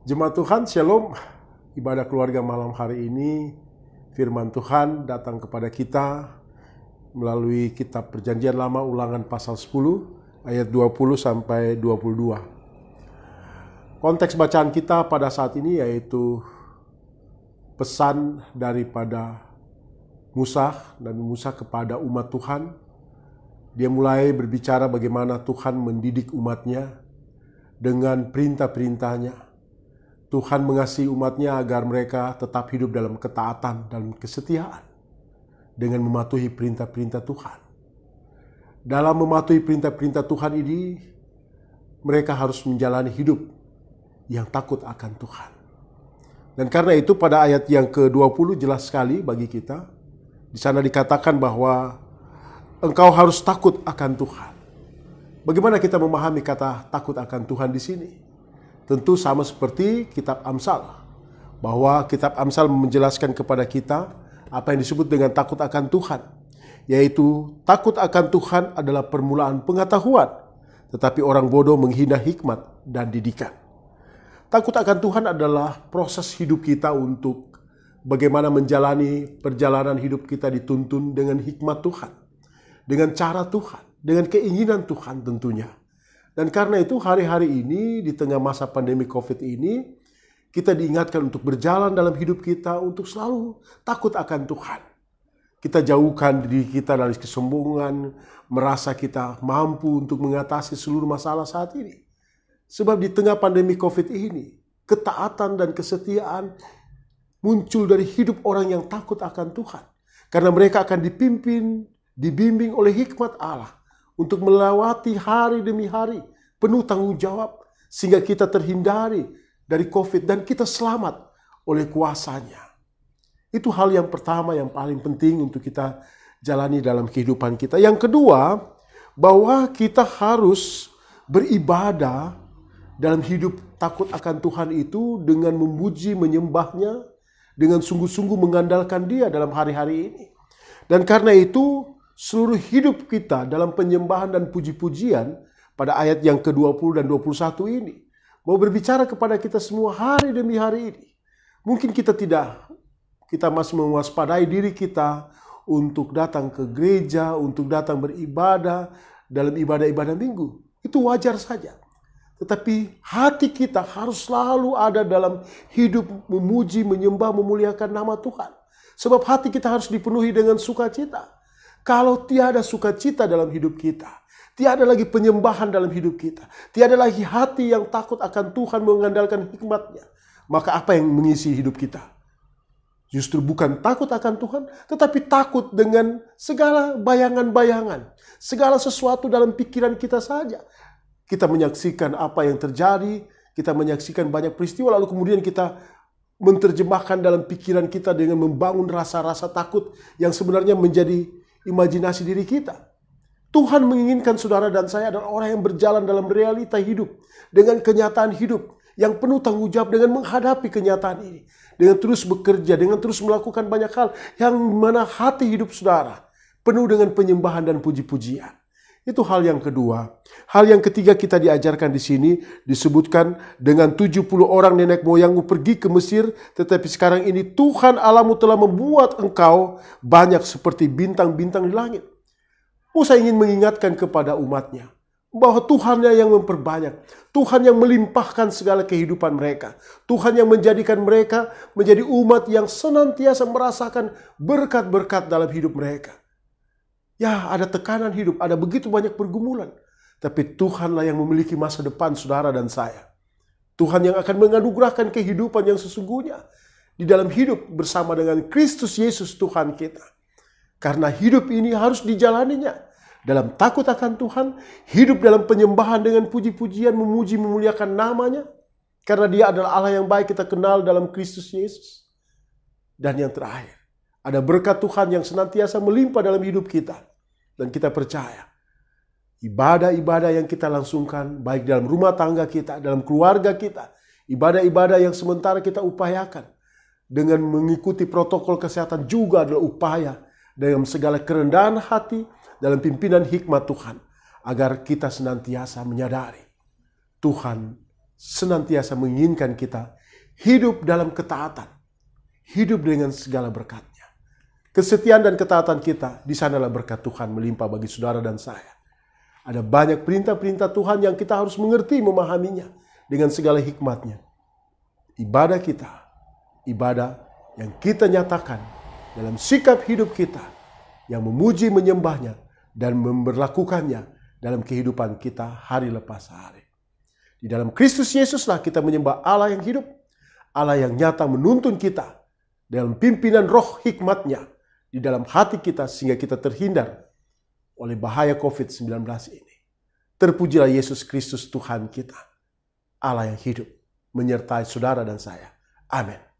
Jemaat Tuhan, Shalom. Ibadah keluarga malam hari ini, firman Tuhan datang kepada kita melalui kitab Perjanjian Lama Ulangan pasal 10 ayat 20 sampai 22. Konteks bacaan kita pada saat ini yaitu pesan daripada Musa dan Musa kepada umat Tuhan. Dia mulai berbicara bagaimana Tuhan mendidik umatnya dengan perintah-perintahnya. Tuhan mengasihi umatnya agar mereka tetap hidup dalam ketaatan dan kesetiaan dengan mematuhi perintah-perintah Tuhan. Dalam mematuhi perintah-perintah Tuhan ini, mereka harus menjalani hidup yang takut akan Tuhan. Dan karena itu pada ayat yang ke-20 jelas sekali bagi kita. Di sana dikatakan bahwa engkau harus takut akan Tuhan. Bagaimana kita memahami kata takut akan Tuhan di sini? Tentu sama seperti kitab Amsal, bahwa kitab Amsal menjelaskan kepada kita apa yang disebut dengan takut akan Tuhan, yaitu takut akan Tuhan adalah permulaan pengetahuan, tetapi orang bodoh menghina hikmat dan didikan. Takut akan Tuhan adalah proses hidup kita untuk bagaimana menjalani perjalanan hidup kita dituntun dengan hikmat Tuhan, dengan cara Tuhan, dengan keinginan Tuhan tentunya. Dan karena itu hari-hari ini di tengah masa pandemi COVID ini, kita diingatkan untuk berjalan dalam hidup kita untuk selalu takut akan Tuhan. Kita jauhkan diri kita dari kesombongan, merasa kita mampu untuk mengatasi seluruh masalah saat ini. Sebab di tengah pandemi COVID ini, ketaatan dan kesetiaan muncul dari hidup orang yang takut akan Tuhan. Karena mereka akan dibimbing oleh hikmat Allah untuk melewati hari demi hari penuh tanggung jawab sehingga kita terhindari dari COVID dan kita selamat oleh kuasanya. Itu hal yang pertama yang paling penting untuk kita jalani dalam kehidupan kita. Yang kedua, bahwa kita harus beribadah dalam hidup takut akan Tuhan itu dengan memuji, menyembahnya, dengan sungguh-sungguh mengandalkan Dia dalam hari-hari ini. Dan karena itu seluruh hidup kita dalam penyembahan dan puji-pujian pada ayat yang ke-20 dan 21 ini mau berbicara kepada kita semua hari demi hari ini. Mungkin kita masih mewaspadai diri kita untuk datang ke gereja, untuk datang beribadah dalam ibadah-ibadah minggu. Itu wajar saja. Tetapi hati kita harus selalu ada dalam hidup memuji, menyembah, memuliakan nama Tuhan. Sebab hati kita harus dipenuhi dengan sukacita. Kalau tiada sukacita dalam hidup kita, tiada lagi penyembahan dalam hidup kita, tiada lagi hati yang takut akan Tuhan mengandalkan hikmatnya, maka apa yang mengisi hidup kita? Justru bukan takut akan Tuhan, tetapi takut dengan segala bayangan-bayangan, segala sesuatu dalam pikiran kita saja. Kita menyaksikan apa yang terjadi, kita menyaksikan banyak peristiwa, lalu kemudian kita menerjemahkan dalam pikiran kita dengan membangun rasa-rasa takut yang sebenarnya menjadi imajinasi diri kita. Tuhan menginginkan saudara dan saya adalah orang yang berjalan dalam realita hidup, dengan kenyataan hidup yang penuh tanggung jawab dengan menghadapi kenyataan ini, dengan terus bekerja, dengan terus melakukan banyak hal yang mana hati hidup saudara penuh dengan penyembahan dan puji-pujian. Itu hal yang kedua. Hal yang ketiga kita diajarkan di sini disebutkan dengan 70 orang nenek moyangmu pergi ke Mesir, tetapi sekarang ini Tuhan Allahmu telah membuat engkau banyak seperti bintang-bintang di langit. Musa ingin mengingatkan kepada umatnya bahwa Tuhanlah yang memperbanyak, Tuhan yang melimpahkan segala kehidupan mereka, Tuhan yang menjadikan mereka menjadi umat yang senantiasa merasakan berkat-berkat dalam hidup mereka. Ya, ada tekanan hidup, ada begitu banyak pergumulan. Tapi Tuhanlah yang memiliki masa depan saudara dan saya. Tuhan yang akan menganugerahkan kehidupan yang sesungguhnya di dalam hidup bersama dengan Kristus Yesus Tuhan kita. Karena hidup ini harus dijalaninya dalam takut akan Tuhan, hidup dalam penyembahan dengan puji-pujian, memuji, memuliakan namanya. Karena Dia adalah Allah yang baik kita kenal dalam Kristus Yesus. Dan yang terakhir, ada berkat Tuhan yang senantiasa melimpah dalam hidup kita. Dan kita percaya, ibadah-ibadah yang kita langsungkan, baik dalam rumah tangga kita, dalam keluarga kita, ibadah-ibadah yang sementara kita upayakan, dengan mengikuti protokol kesehatan juga adalah upaya, dalam segala kerendahan hati, dalam pimpinan hikmat Tuhan, agar kita senantiasa menyadari, Tuhan senantiasa menginginkan kita hidup dalam ketaatan, hidup dengan segala berkat-Nya. Kesetiaan dan ketaatan kita, di sanalah berkat Tuhan melimpah bagi saudara dan saya. Ada banyak perintah-perintah Tuhan yang kita harus mengerti, memahaminya dengan segala hikmat-Nya. Ibadah kita, ibadah yang kita nyatakan dalam sikap hidup kita, yang memuji, menyembahnya, dan memberlakukannya dalam kehidupan kita hari lepas hari. Di dalam Kristus Yesuslah kita menyembah Allah yang hidup, Allah yang nyata menuntun kita dalam pimpinan roh hikmat-Nya di dalam hati kita sehingga kita terhindar oleh bahaya COVID-19 ini. Terpujilah Yesus Kristus Tuhan kita, Allah yang hidup, menyertai saudara dan saya. Amin.